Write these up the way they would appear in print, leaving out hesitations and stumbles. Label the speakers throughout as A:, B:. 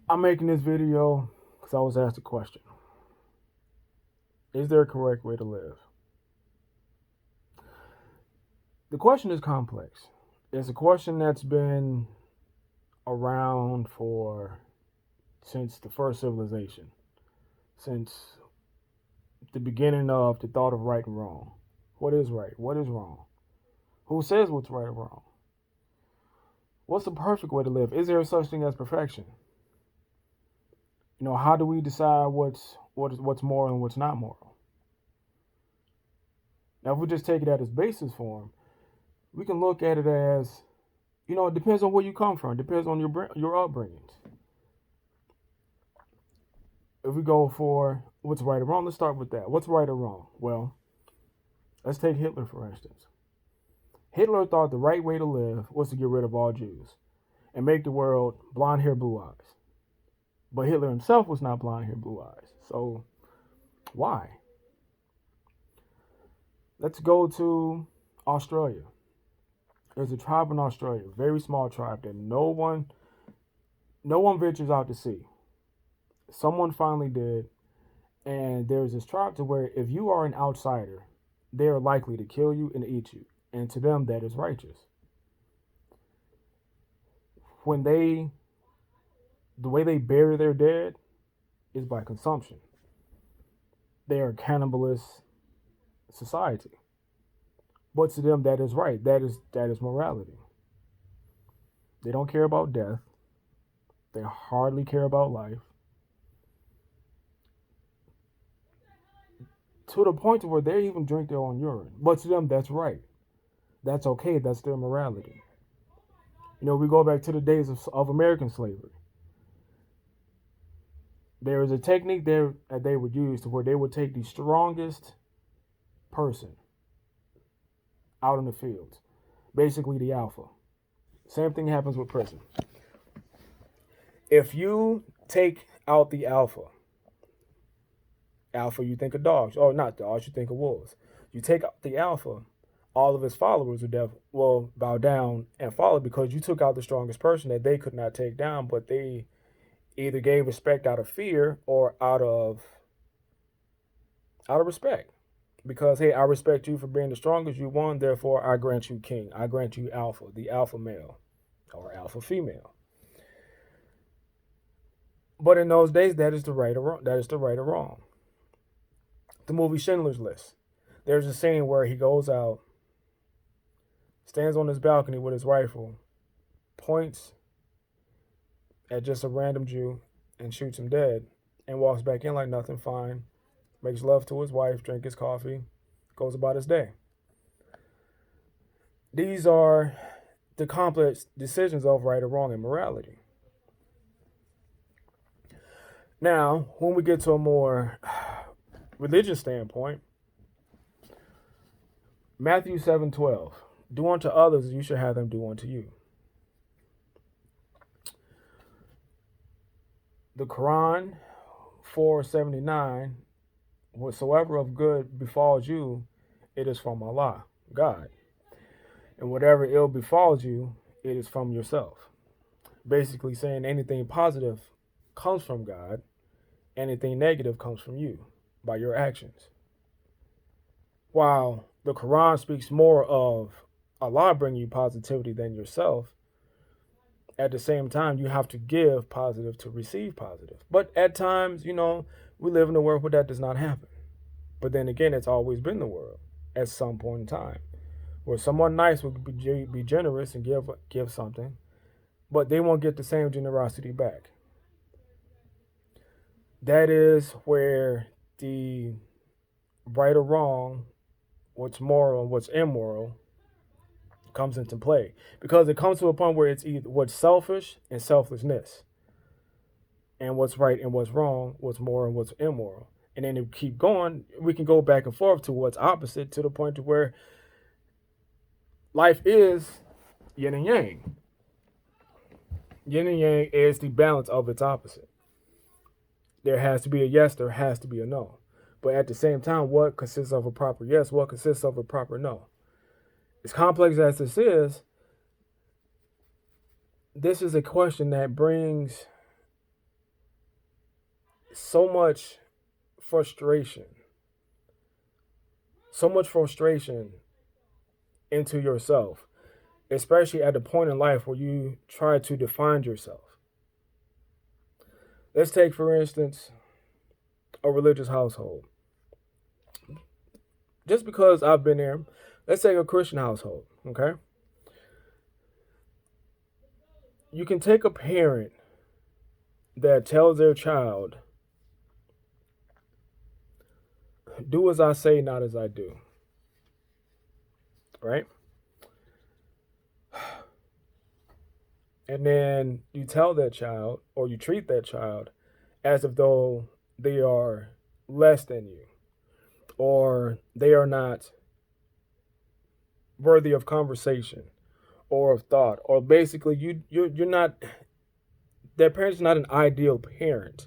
A: I'm making this video because I was asked a question. Is there a correct way to live? The question is complex. It's a question that's been around for since the first civilization, since the beginning of the thought of right and wrong. What is right? What is wrong? Who says what's right or wrong? What's the perfect way to live? Is there such thing as perfection? How do we decide what's moral and what's not moral? Now, if we just take it at its basis form, we can look at it as, it depends on where you come from. It depends on your upbringings. If we go for what's right or wrong, let's start with that. What's right or wrong? Well, let's take Hitler for instance. Hitler thought the right way to live was to get rid of all Jews and make the world blonde hair, blue eyes. But Hitler himself was not blonde hair, blue eyes. So why? Let's go to Australia. There's a tribe in Australia, a very small tribe that no one ventures out to sea. Someone finally did, and there's this tribe to where if you are an outsider, they are likely to kill you and eat you. And to them that is righteous. When the way they bury their dead is by consumption. They are a cannibalist society. But to them that is right. That is morality. They don't care about death. They hardly care about life. To the point to where they even drink their own urine. But to them that's right. That's okay. That's their morality. We go back to the days of American slavery. There is a technique there that they would use to where they would take the strongest person out in the fields, basically the alpha. Same thing happens with prison. If you take out the alpha, you think of dogs. Oh, not dogs, you think of wolves. You take out the alpha, all of his followers will bow down and follow because you took out the strongest person that they could not take down, but they either gave respect out of fear or out of respect. Because hey, I respect you for being the strongest. You won, therefore I grant you king. I grant you alpha, the alpha male or alpha female. But in those days, that is the right or wrong. That is the right or wrong. The movie Schindler's List. There's a scene where he goes out, stands on his balcony with his rifle, points at just a random Jew and shoots him dead, and walks back in like nothing, fine, makes love to his wife, drinks his coffee, goes about his day. These are the complex decisions of right or wrong and morality. Now, when we get to a more religious standpoint, Matthew 7:12, do unto others as you should have them do unto you. The Quran 4:79, whatsoever of good befalls you, it is from Allah, God. And whatever ill befalls you, it is from yourself. Basically saying anything positive comes from God, anything negative comes from you by your actions. While the Quran speaks more of Allah bringing you positivity than yourself, at the same time, you have to give positive to receive positive. But at times, we live in a world where that does not happen. But then again, it's always been the world at some point in time where someone nice would be generous and give something, but they won't get the same generosity back. That is where the right or wrong, what's moral and what's immoral, comes into play. Because it comes to a point where it's either what's selfish and selflessness, and what's right and what's wrong, what's moral and what's immoral. And then if we keep going, we can go back and forth to what's opposite to the point to where life is yin and yang. Yin and yang is the balance of its opposite. There has to be a yes, there has to be a no. But at the same time, what consists of a proper yes? What consists of a proper no? As complex as this is a question that brings so much frustration, so much frustration into yourself, especially at the point in life where you try to define yourself. Let's take, for instance, a religious household. Just because I've been there, let's take a Christian household, okay? You can take a parent that tells their child, do as I say, not as I do, right? And then you tell that child, or you treat that child as if though they are less than you, or they are not worthy of conversation or of thought, or basically you're not, that parent's not an ideal parent,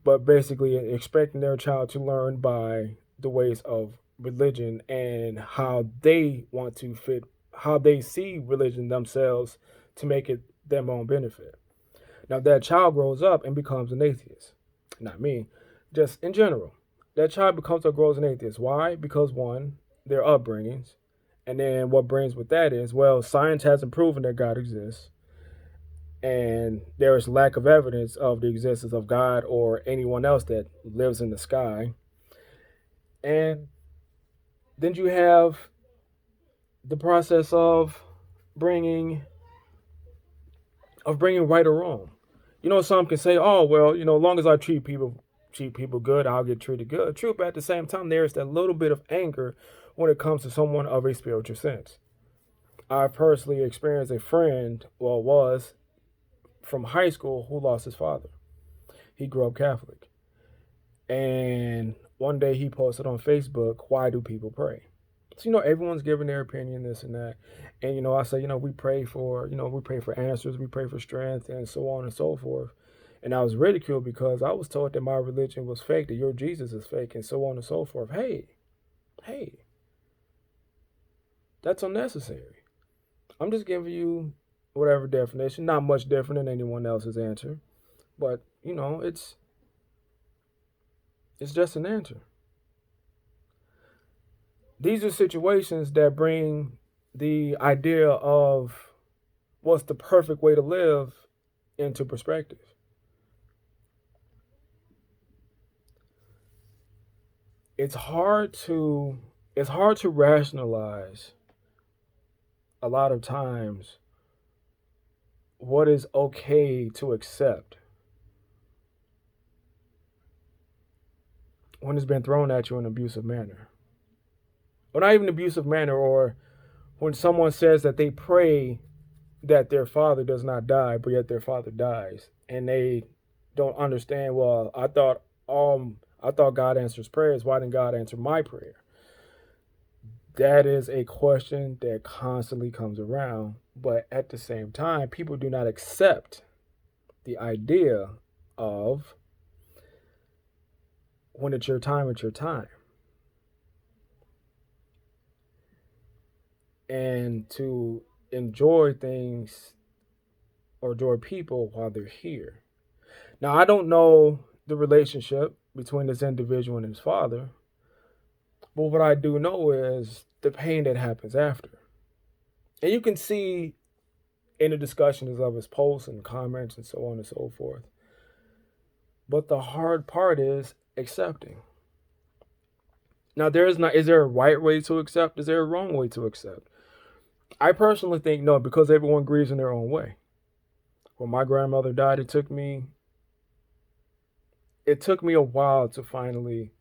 A: but basically expecting their child to learn by the ways of religion and how they want to fit, how they see religion themselves to make it their own benefit. Now, that child grows up and becomes an atheist. Not me, just in general. That child becomes or grows an atheist. Why? Because one, their upbringings. And then what brings with that is, well, science hasn't proven that God exists. And there is lack of evidence of the existence of God or anyone else that lives in the sky. And then you have the process bringing bringing right or wrong. Some can say, "Oh, well, as long as I treat people good, I'll get treated good." True, but at the same time, there is that little bit of anger when it comes to someone of a spiritual sense. I personally experienced a friend, well, was from high school, who lost his father. He grew up Catholic, and one day he posted on Facebook, "Why do people pray?" So, everyone's giving their opinion, this and that. And, I say, we pray for answers, we pray for strength, and so on and so forth. And I was ridiculed because I was told that my religion was fake, that your Jesus is fake, and so on and so forth. Hey, that's unnecessary. I'm just giving you whatever definition, not much different than anyone else's answer. But, it's just an answer. These are situations that bring the idea of what's the perfect way to live into perspective. It's hard to rationalize a lot of times what is okay to accept when it's been thrown at you in an abusive manner. Or not even abusive manner, or when someone says that they pray that their father does not die, but yet their father dies, and they don't understand. Well, I thought God answers prayers. Why didn't God answer my prayer? That is a question that constantly comes around, but at the same time, people do not accept the idea of when it's your time, it's your time, and to enjoy things or enjoy people while they're here. Now, I don't know the relationship between this individual and his father, but what I do know is the pain that happens after. And you can see in the discussions of his posts and comments and so on and so forth. But the hard part is accepting. Now, is there a right way to accept? Is there a wrong way to accept? I personally think no, because everyone grieves in their own way. When my grandmother died, it took me a while to finally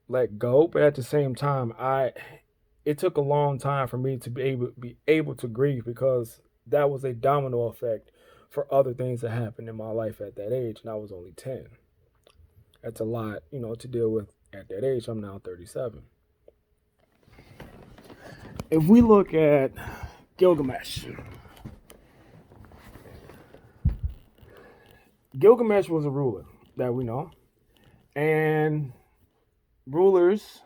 A: let go, but at the same time, it took a long time for me to be able to grieve, because that was a domino effect for other things that happened in my life at that age, and I was only 10. That's a lot, to deal with at that age. I'm now 37. If we look at Gilgamesh, Gilgamesh was a ruler that we know, and rulers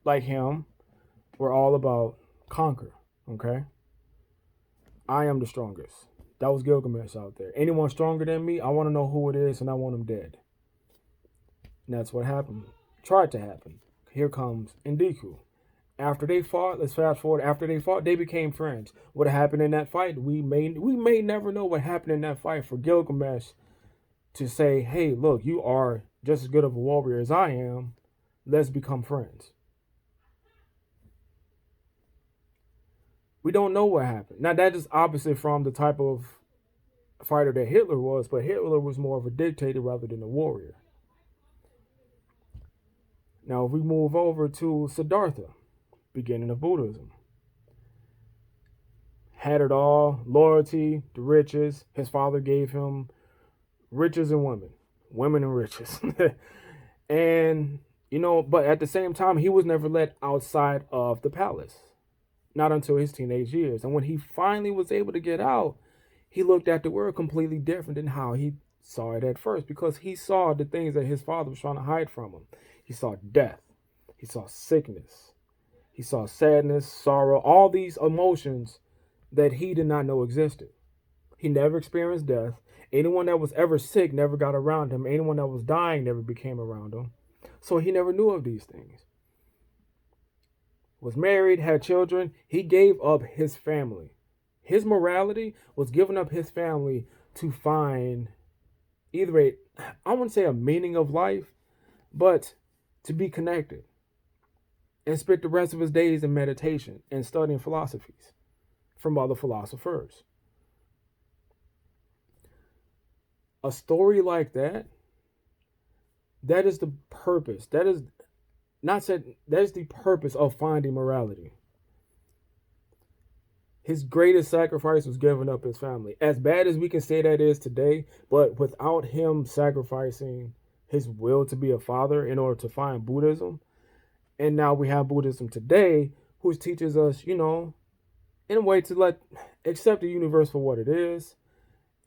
A: like him were all about conquer. Okay, I am the strongest. That was Gilgamesh out there. Anyone stronger than me, I want to know who it is and I want him dead. And that's what happened. Tried to happen. Here comes Endeku. After they fought, let's fast forward. After they fought, they became friends. What happened in that fight? We may never know what happened in that fight for Gilgamesh to say, hey, look, you are just as good of a warrior as I am. Let's become friends. We don't know what happened. Now, that is opposite from the type of fighter that Hitler was, but Hitler was more of a dictator rather than a warrior. Now, if we move over to Siddhartha, beginning of Buddhism. Had it all, loyalty, the riches. His father gave him riches and women and riches. And, but at the same time, he was never let outside of the palace. Not until his teenage years. And when he finally was able to get out, he looked at the world completely different than how he saw it at first, because he saw the things that his father was trying to hide from him. He saw death. He saw sickness. He saw sadness, sorrow, all these emotions that he did not know existed. He never experienced death. Anyone that was ever sick never got around him. Anyone that was dying never became around him. So he never knew of these things. Was married, had children. He gave up his family. His morality was giving up his family to find either I wouldn't say a meaning of life, but to be connected. And spent the rest of his days in meditation and studying philosophies from other philosophers. A story like that is the purpose. That is the purpose of finding morality. His greatest sacrifice was giving up his family. As bad as we can say that is today, but without him sacrificing his will to be a father in order to find Buddhism, and now we have Buddhism today, which teaches us, in a way to accept the universe for what it is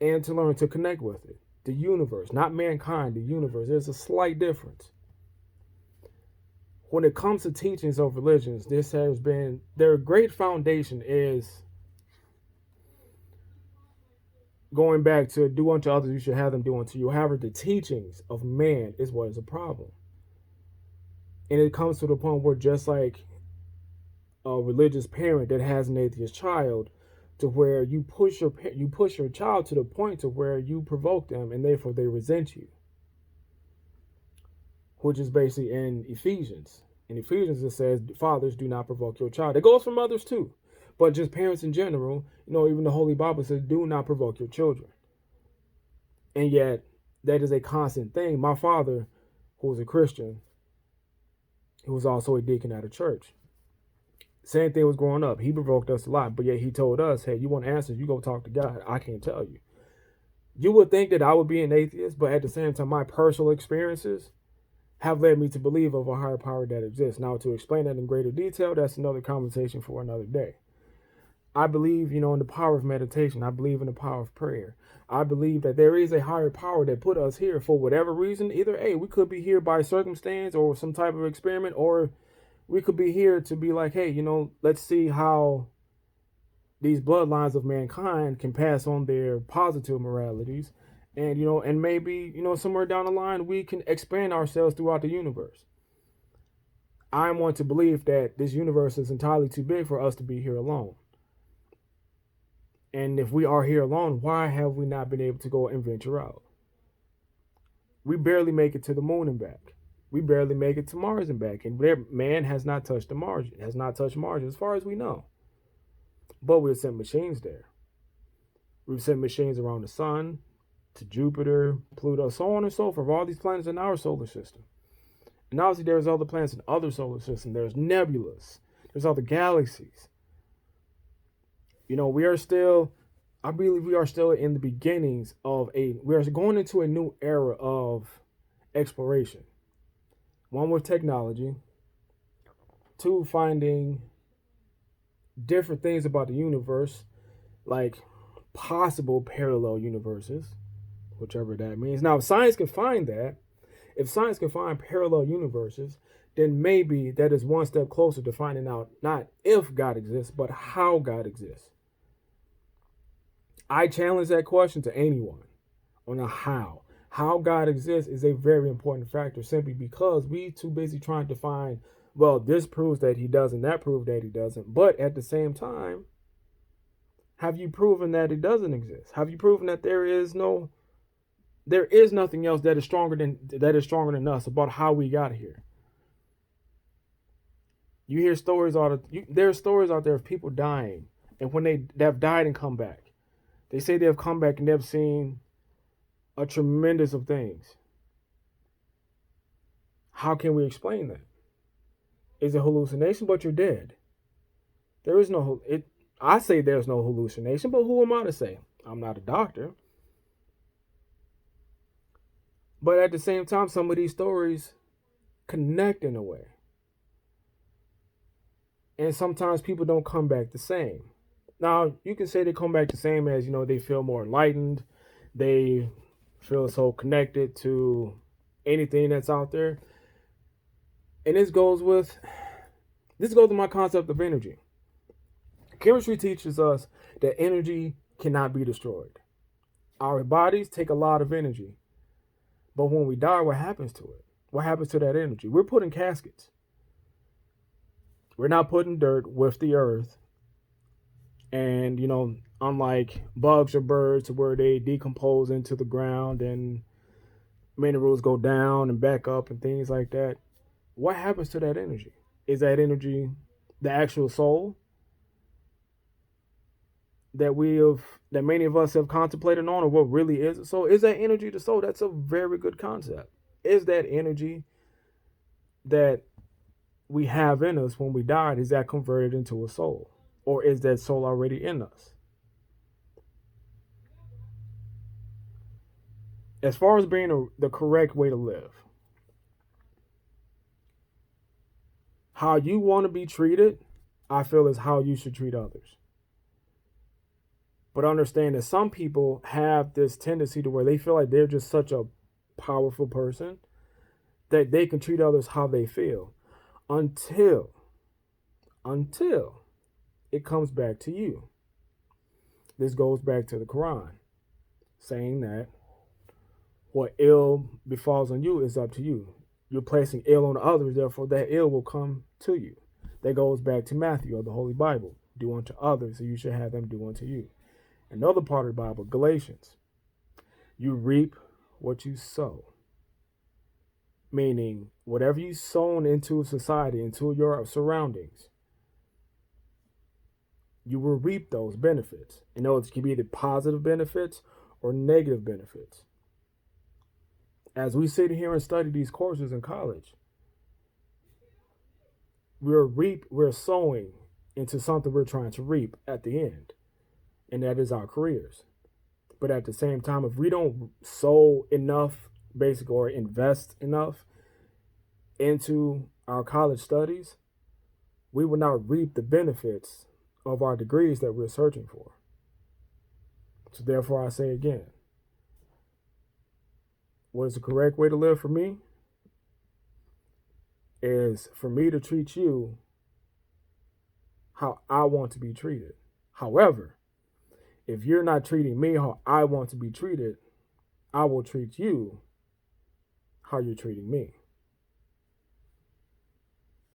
A: and to learn to connect with it. The universe, not mankind, the universe. There's a slight difference. When it comes to teachings of religions, their great foundation is going back to do unto others, you should have them do unto you. However, the teachings of man is what is a problem. And it comes to the point where, just like a religious parent that has an atheist child, to where you push your child to the point to where you provoke them and therefore they resent you, which is basically in Ephesians. In Ephesians it says, fathers, do not provoke your child. It goes from others too, but just parents in general. Even the Holy Bible says, do not provoke your children. And yet that is a constant thing. My father, who was a Christian, he was also a deacon at a church. Same thing was growing up. He provoked us a lot, but yet he told us, hey, you want answers, you go talk to God. I can't tell you. You would think that I would be an atheist, but at the same time, my personal experiences have led me to believe of a higher power that exists. Now, to explain that in greater detail, that's another conversation for another day. I believe, in the power of meditation. I believe in the power of prayer. I believe that there is a higher power that put us here for whatever reason. Either, hey, we could be here by circumstance or some type of experiment, or we could be here to be like, hey, let's see how these bloodlines of mankind can pass on their positive moralities. And, and maybe, somewhere down the line, we can expand ourselves throughout the universe. I want to believe that this universe is entirely too big for us to be here alone. And if we are here alone, why have we not been able to go and venture out? We barely make it to the moon and back. We barely make it to Mars and back. And man has not touched Mars as far as we know. But we've sent machines there. We've sent machines around the sun, to Jupiter, Pluto, so on and so forth. All these planets in our solar system. And obviously there's other planets in other solar systems. There's nebulas. There's other galaxies. I believe we are still in the beginnings of we are going into a new era of exploration. One, with technology. Two, finding different things about the universe, like possible parallel universes, whichever that means. Now, if science can find parallel universes, then maybe that is one step closer to finding out not if God exists, but how God exists. I challenge that question to anyone on a how. How God exists is a very important factor simply because we too busy trying to find, well, this proves that he doesn't, that proves that he doesn't. But at the same time, have you proven that it doesn't exist? Have you proven that there is nothing else that is stronger than us about how we got here? You hear stories there are stories out there of people dying, and when they have died and come back, they say they have come back and they've seen a tremendous of things. How can we explain that? Is it hallucination? But you're dead. There is no it. I say there's no hallucination, but who am I to say? I'm not a doctor. But at the same time, some of these stories connect in a way. And sometimes people don't come back the same. Now, you can say they come back the same as, they feel more enlightened. They feel so connected to anything that's out there. And this goes with my concept of energy. Chemistry teaches us that energy cannot be destroyed. Our bodies take a lot of energy. But when we die, what happens to it? What happens to that energy? We're put in caskets. We're not put in dirt with the earth. And, unlike bugs or birds where they decompose into the ground and minerals go down and back up and things like that, what happens to that energy? Is that energy the actual soul that many of us have contemplated on, or what really is it? So is that energy the soul? That's a very good concept. Is that energy that we have in us when we died, is that converted into a soul? Or is that soul already in us? As far as being the correct way to live, how you want to be treated, I feel is how you should treat others. But understand that some people have this tendency to where they feel like they're just such a powerful person that they can treat others how they feel until it comes back to you. This goes back to the Quran, saying that what ill befalls on you is up to you. You're placing ill on others, therefore that ill will come to you. That goes back to Matthew or the Holy Bible. Do unto others, so you should have them do unto you. Another part of the Bible, Galatians. You reap what you sow. Meaning, whatever you sown into society, into your surroundings, you will reap those benefits. And those can be either positive benefits or negative benefits. As we sit here and study these courses in college, we're sowing into something we're trying to reap at the end, and that is our careers. But at the same time, if we don't sow enough, basically, or invest enough into our college studies, we will not reap the benefits of our degrees that we're searching for. So therefore, I say again, what is the correct way to live for me? Is for me to treat you how I want to be treated. However, if you're not treating me how I want to be treated, I will treat you how you're treating me.